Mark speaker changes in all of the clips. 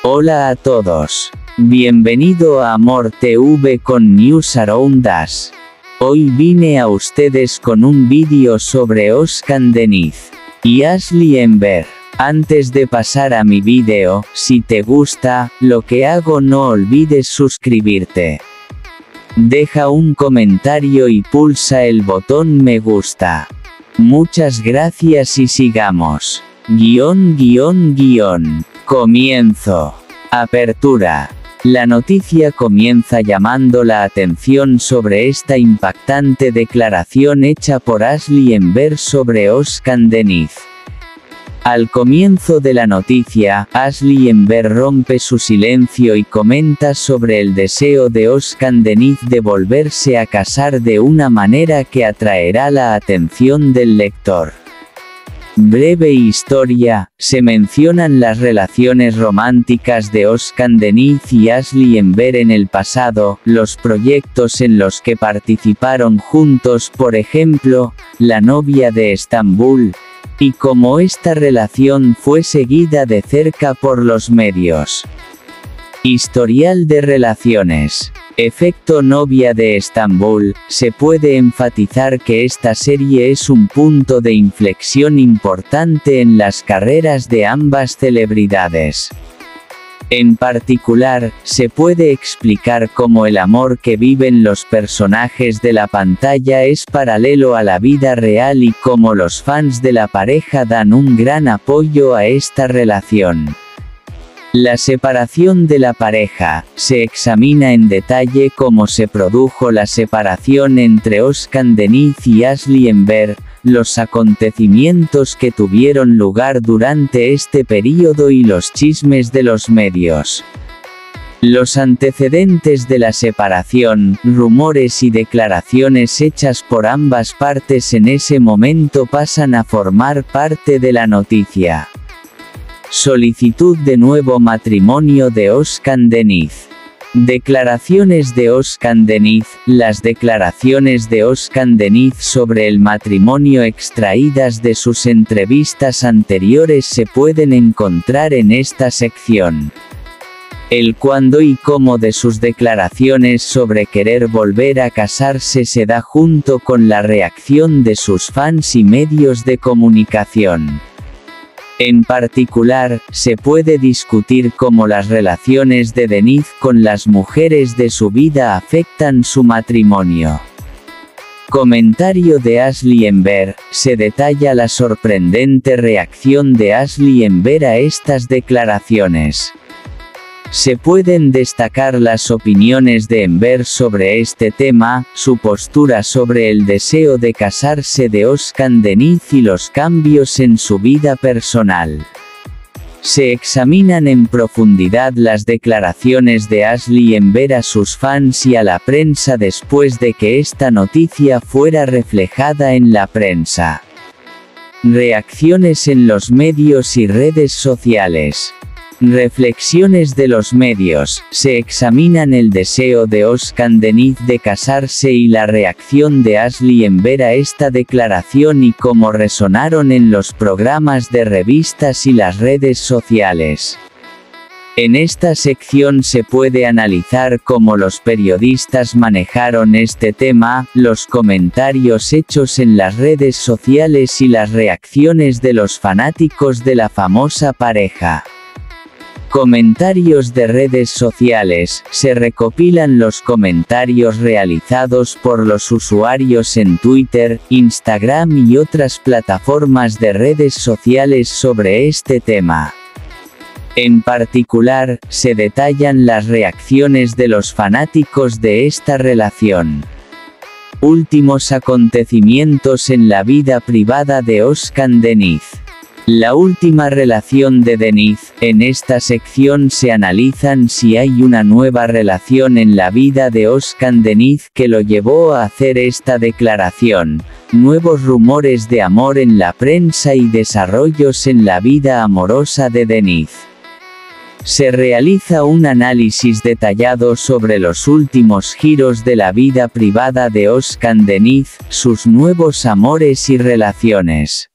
Speaker 1: Hola a todos. Bienvenido a Amor TV con News Around Us. Hoy vine a ustedes con un vídeo sobre Oscar Deniz y Ashley Enver. Antes de pasar a mi vídeo, si te gusta lo que hago, no olvides suscribirte. Deja un comentario y pulsa el botón me gusta. Muchas gracias y sigamos. Comienzo. Apertura. La noticia comienza llamando la atención sobre esta impactante declaración hecha por Ashley Enver sobre Oscar Deniz. Al comienzo de la noticia, Ashley Enver rompe su silencio y comenta sobre el deseo de Oscar Deniz de volverse a casar de una manera que atraerá la atención del lector. Breve historia, se mencionan las relaciones románticas de Oscar Deniz y Ashley Enver en el pasado, los proyectos en los que participaron juntos, por ejemplo, La novia de Estambul, y cómo esta relación fue seguida de cerca por los medios. Historial de relaciones. Efecto novia de Estambul. Se puede enfatizar que esta serie es un punto de inflexión importante en las carreras de ambas celebridades. En particular, se puede explicar cómo el amor que viven los personajes de la pantalla es paralelo a la vida real y cómo los fans de la pareja dan un gran apoyo a esta relación. La separación de la pareja. Se examina en detalle cómo se produjo la separación entre Oscar Deniz y Ashley Enver, los acontecimientos que tuvieron lugar durante este período y los chismes de los medios. Los antecedentes de la separación, rumores y declaraciones hechas por ambas partes en ese momento pasan a formar parte de la noticia. Solicitud de nuevo matrimonio de Oscar Deniz. Declaraciones de Oscar Deniz. Las declaraciones de Oscar Deniz sobre el matrimonio extraídas de sus entrevistas anteriores se pueden encontrar en esta sección. El cuándo y cómo de sus declaraciones sobre querer volver a casarse se da junto con la reacción de sus fans y medios de comunicación. En particular, se puede discutir cómo las relaciones de Deniz con las mujeres de su vida afectan su matrimonio. Comentario de Ashley Enver. Se detalla la sorprendente reacción de Ashley Enver a estas declaraciones. Se pueden destacar las opiniones de Enver sobre este tema, su postura sobre el deseo de casarse de Oscar Deniz y los cambios en su vida personal. Se examinan en profundidad las declaraciones de Ashley Enver a sus fans y a la prensa después de que esta noticia fuera reflejada en la prensa. Reacciones en los medios y redes sociales. Reflexiones de los medios. Se examinan el deseo de Oscar Deniz de casarse y la reacción de Ashley Enver a esta declaración y cómo resonaron en los programas de revistas y las redes sociales. En esta sección se puede analizar cómo los periodistas manejaron este tema, los comentarios hechos en las redes sociales y las reacciones de los fanáticos de la famosa pareja. Comentarios de redes sociales. Se recopilan los comentarios realizados por los usuarios en Twitter, Instagram y otras plataformas de redes sociales sobre este tema. En particular, se detallan las reacciones de los fanáticos de esta relación. Últimos acontecimientos en la vida privada de Oscar Deniz. La última relación de Deniz. En esta sección se analizan si hay una nueva relación en la vida de Oscar Deniz que lo llevó a hacer esta declaración, nuevos rumores de amor en la prensa y desarrollos en la vida amorosa de Deniz. Se realiza un análisis detallado sobre los últimos giros de la vida privada de Oscar Deniz, sus nuevos amores y relaciones.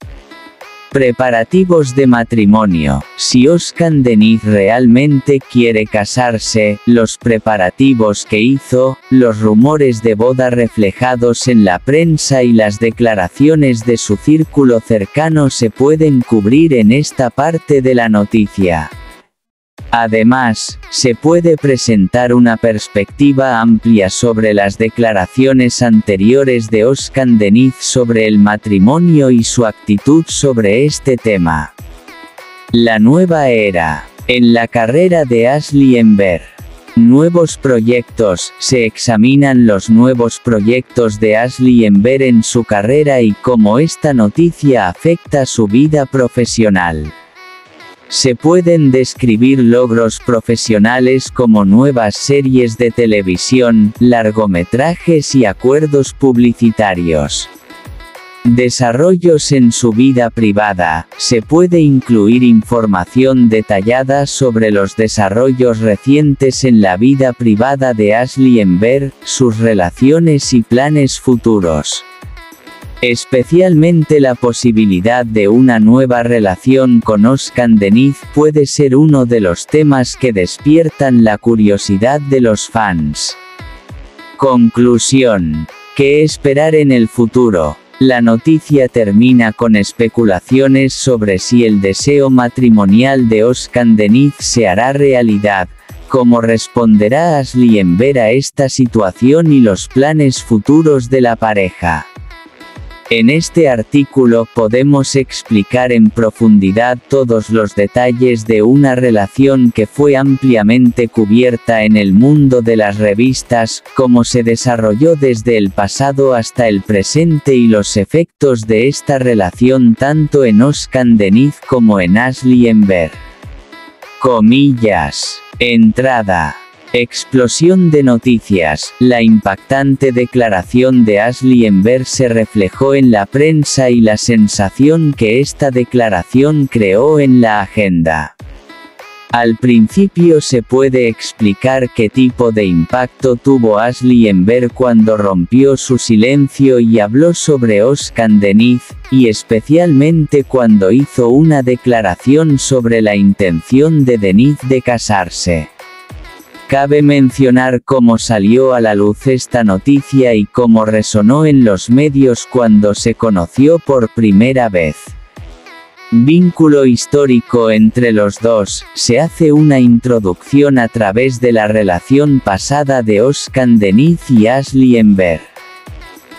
Speaker 1: Preparativos de matrimonio. Si Özkan Deniz realmente quiere casarse, los preparativos que hizo, los rumores de boda reflejados en la prensa y las declaraciones de su círculo cercano se pueden cubrir en esta parte de la noticia. Además, se puede presentar una perspectiva amplia sobre las declaraciones anteriores de Özkan Deniz sobre el matrimonio y su actitud sobre este tema. La nueva era. En la carrera de Asli Enver. Nuevos proyectos. Se examinan los nuevos proyectos de Asli Enver en su carrera y cómo esta noticia afecta su vida profesional. Se pueden describir logros profesionales como nuevas series de televisión, largometrajes y acuerdos publicitarios. Desarrollos en su vida privada. Se puede incluir información detallada sobre los desarrollos recientes en la vida privada de Asli Enver, sus relaciones y planes futuros. Especialmente la posibilidad de una nueva relación con Özkan Deniz puede ser uno de los temas que despiertan la curiosidad de los fans. Conclusión. ¿Qué esperar en el futuro? La noticia termina con especulaciones sobre si el deseo matrimonial de Özkan Deniz se hará realidad, cómo responderá Asli Enver a esta situación y los planes futuros de la pareja. En este artículo podemos explicar en profundidad todos los detalles de una relación que fue ampliamente cubierta en el mundo de las revistas, cómo se desarrolló desde el pasado hasta el presente y los efectos de esta relación tanto en Özkan Deniz como en Asli Enver. Comillas. Entrada. Explosión de noticias. La impactante declaración de Asli Enver se reflejó en la prensa y la sensación que esta declaración creó en la agenda. Al principio se puede explicar qué tipo de impacto tuvo Asli Enver cuando rompió su silencio y habló sobre Özkan Deniz, y especialmente cuando hizo una declaración sobre la intención de Deniz de casarse. Cabe mencionar cómo salió a la luz esta noticia y cómo resonó en los medios cuando se conoció por primera vez. Vínculo histórico entre los dos. Se hace una introducción a través de la relación pasada de Özkan Deniz y Asli Enver.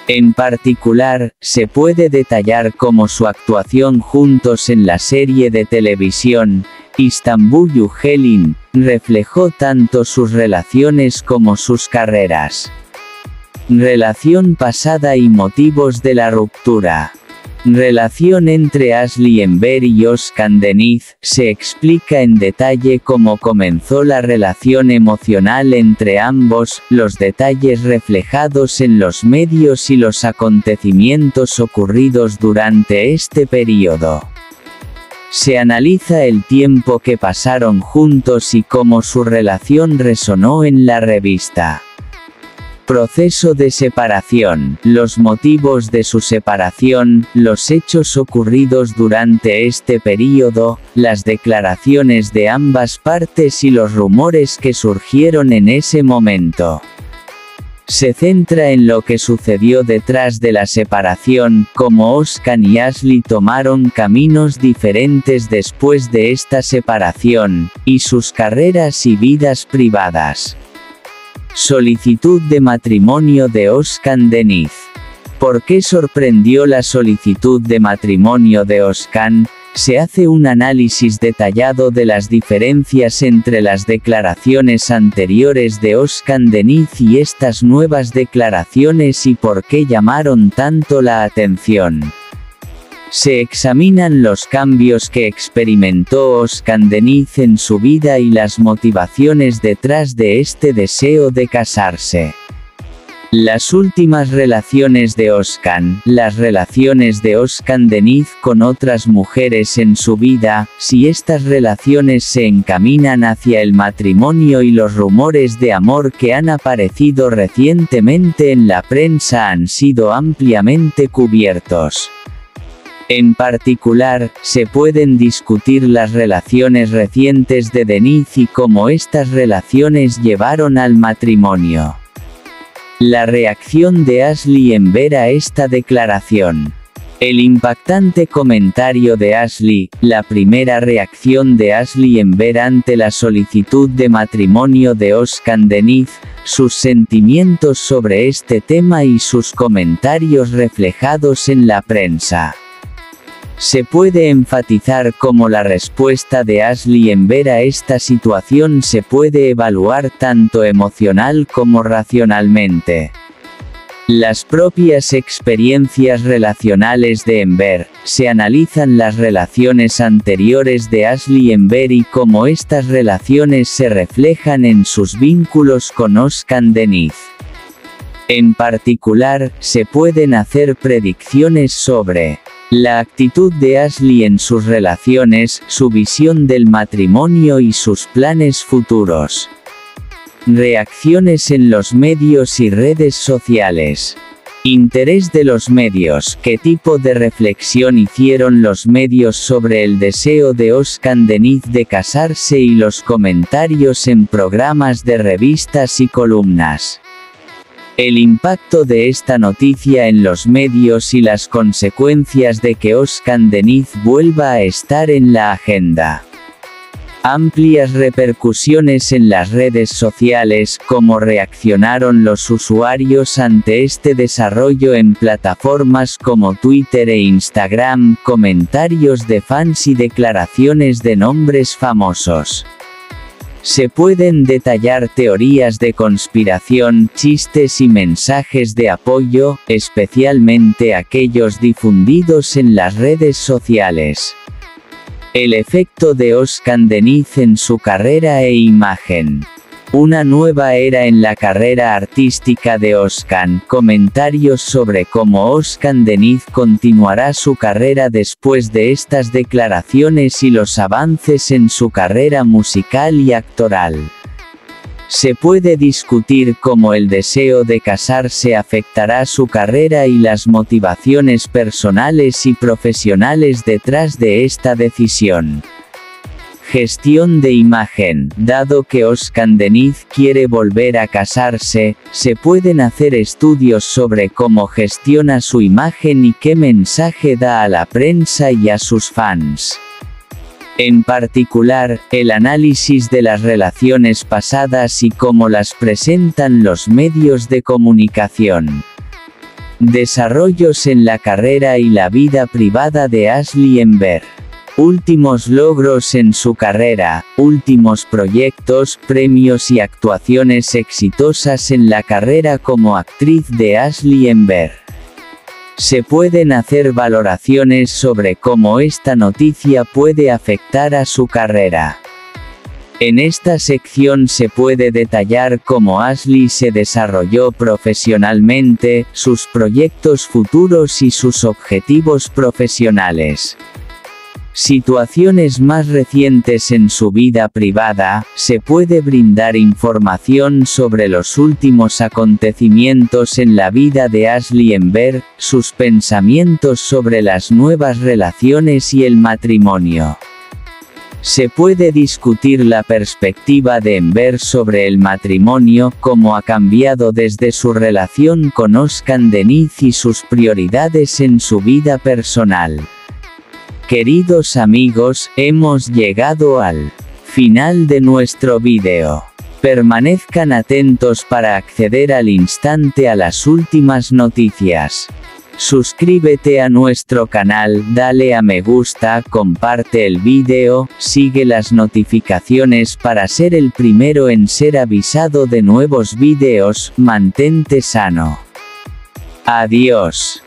Speaker 1: En particular, se puede detallar cómo su actuación juntos en la serie de televisión, Istanbul Yücel'in, reflejó tanto sus relaciones como sus carreras. Relación pasada y motivos de la ruptura. Relación entre Asli Enver y Özkan Deniz. Se explica en detalle cómo comenzó la relación emocional entre ambos, los detalles reflejados en los medios y los acontecimientos ocurridos durante este periodo. Se analiza el tiempo que pasaron juntos y cómo su relación resonó en la revista. Proceso de separación. Los motivos de su separación, los hechos ocurridos durante este periodo, las declaraciones de ambas partes y los rumores que surgieron en ese momento. Se centra en lo que sucedió detrás de la separación, cómo Özkan y Asli tomaron caminos diferentes después de esta separación, y sus carreras y vidas privadas. Solicitud de matrimonio de Özkan Deniz. ¿Por qué sorprendió la solicitud de matrimonio de Özkan? Se hace un análisis detallado de las diferencias entre las declaraciones anteriores de Özkan Deniz y estas nuevas declaraciones y por qué llamaron tanto la atención. Se examinan los cambios que experimentó Özkan Deniz en su vida y las motivaciones detrás de este deseo de casarse. Las últimas relaciones de Özkan, las relaciones de Özkan Deniz con otras mujeres en su vida, si estas relaciones se encaminan hacia el matrimonio y los rumores de amor que han aparecido recientemente en la prensa han sido ampliamente cubiertos. En particular, se pueden discutir las relaciones recientes de Denise y cómo estas relaciones llevaron al matrimonio. La reacción de Ashley en ver a esta declaración. El impactante comentario de Ashley, la primera reacción de Ashley en ver ante la solicitud de matrimonio de Oscar Denise, sus sentimientos sobre este tema y sus comentarios reflejados en la prensa. Se puede enfatizar cómo la respuesta de Ashley en ver a esta situación se puede evaluar tanto emocional como racionalmente. Las propias experiencias relacionales de Ember, se analizan las relaciones anteriores de Ashley Ember y cómo estas relaciones se reflejan en sus vínculos con Oscar Denise. En particular, se pueden hacer predicciones sobre la actitud de Ashley en sus relaciones, su visión del matrimonio y sus planes futuros. Reacciones en los medios y redes sociales. Interés de los medios. ¿Qué tipo de reflexión hicieron los medios sobre el deseo de Oscar Denise de casarse y los comentarios en programas de revistas y columnas? El impacto de esta noticia en los medios y las consecuencias de que Oscar Denise vuelva a estar en la agenda. Amplias repercusiones en las redes sociales. ¿Cómo reaccionaron los usuarios ante este desarrollo en plataformas como Twitter e Instagram? Comentarios de fans y declaraciones de nombres famosos. Se pueden detallar teorías de conspiración, chistes y mensajes de apoyo, especialmente aquellos difundidos en las redes sociales. El efecto de Oscar Denise en su carrera e imagen. Una nueva era en la carrera artística de Oscar. Comentarios sobre cómo Oscar Denise continuará su carrera después de estas declaraciones y los avances en su carrera musical y actoral. Se puede discutir cómo el deseo de casarse afectará su carrera y las motivaciones personales y profesionales detrás de esta decisión. Gestión de imagen. Dado que Oscar Denise quiere volver a casarse, se pueden hacer estudios sobre cómo gestiona su imagen y qué mensaje da a la prensa y a sus fans. En particular, el análisis de las relaciones pasadas y cómo las presentan los medios de comunicación. Desarrollos en la carrera y la vida privada de Ashley Ember. Últimos logros en su carrera, últimos proyectos, premios y actuaciones exitosas en la carrera como actriz de Ashley Ember. Se pueden hacer valoraciones sobre cómo esta noticia puede afectar a su carrera. En esta sección se puede detallar cómo Ashley se desarrolló profesionalmente, sus proyectos futuros y sus objetivos profesionales. Situaciones más recientes en su vida privada. Se puede brindar información sobre los últimos acontecimientos en la vida de Ashley Ember, sus pensamientos sobre las nuevas relaciones y el matrimonio. Se puede discutir la perspectiva de Ember sobre el matrimonio, cómo ha cambiado desde su relación con Oscar Denise y sus prioridades en su vida personal. Queridos amigos, hemos llegado al final de nuestro vídeo. Permanezcan atentos para acceder al instante a las últimas noticias. Suscríbete a nuestro canal, dale a me gusta, comparte el vídeo, sigue las notificaciones para ser el primero en ser avisado de nuevos vídeos. Mantente sano. Adiós.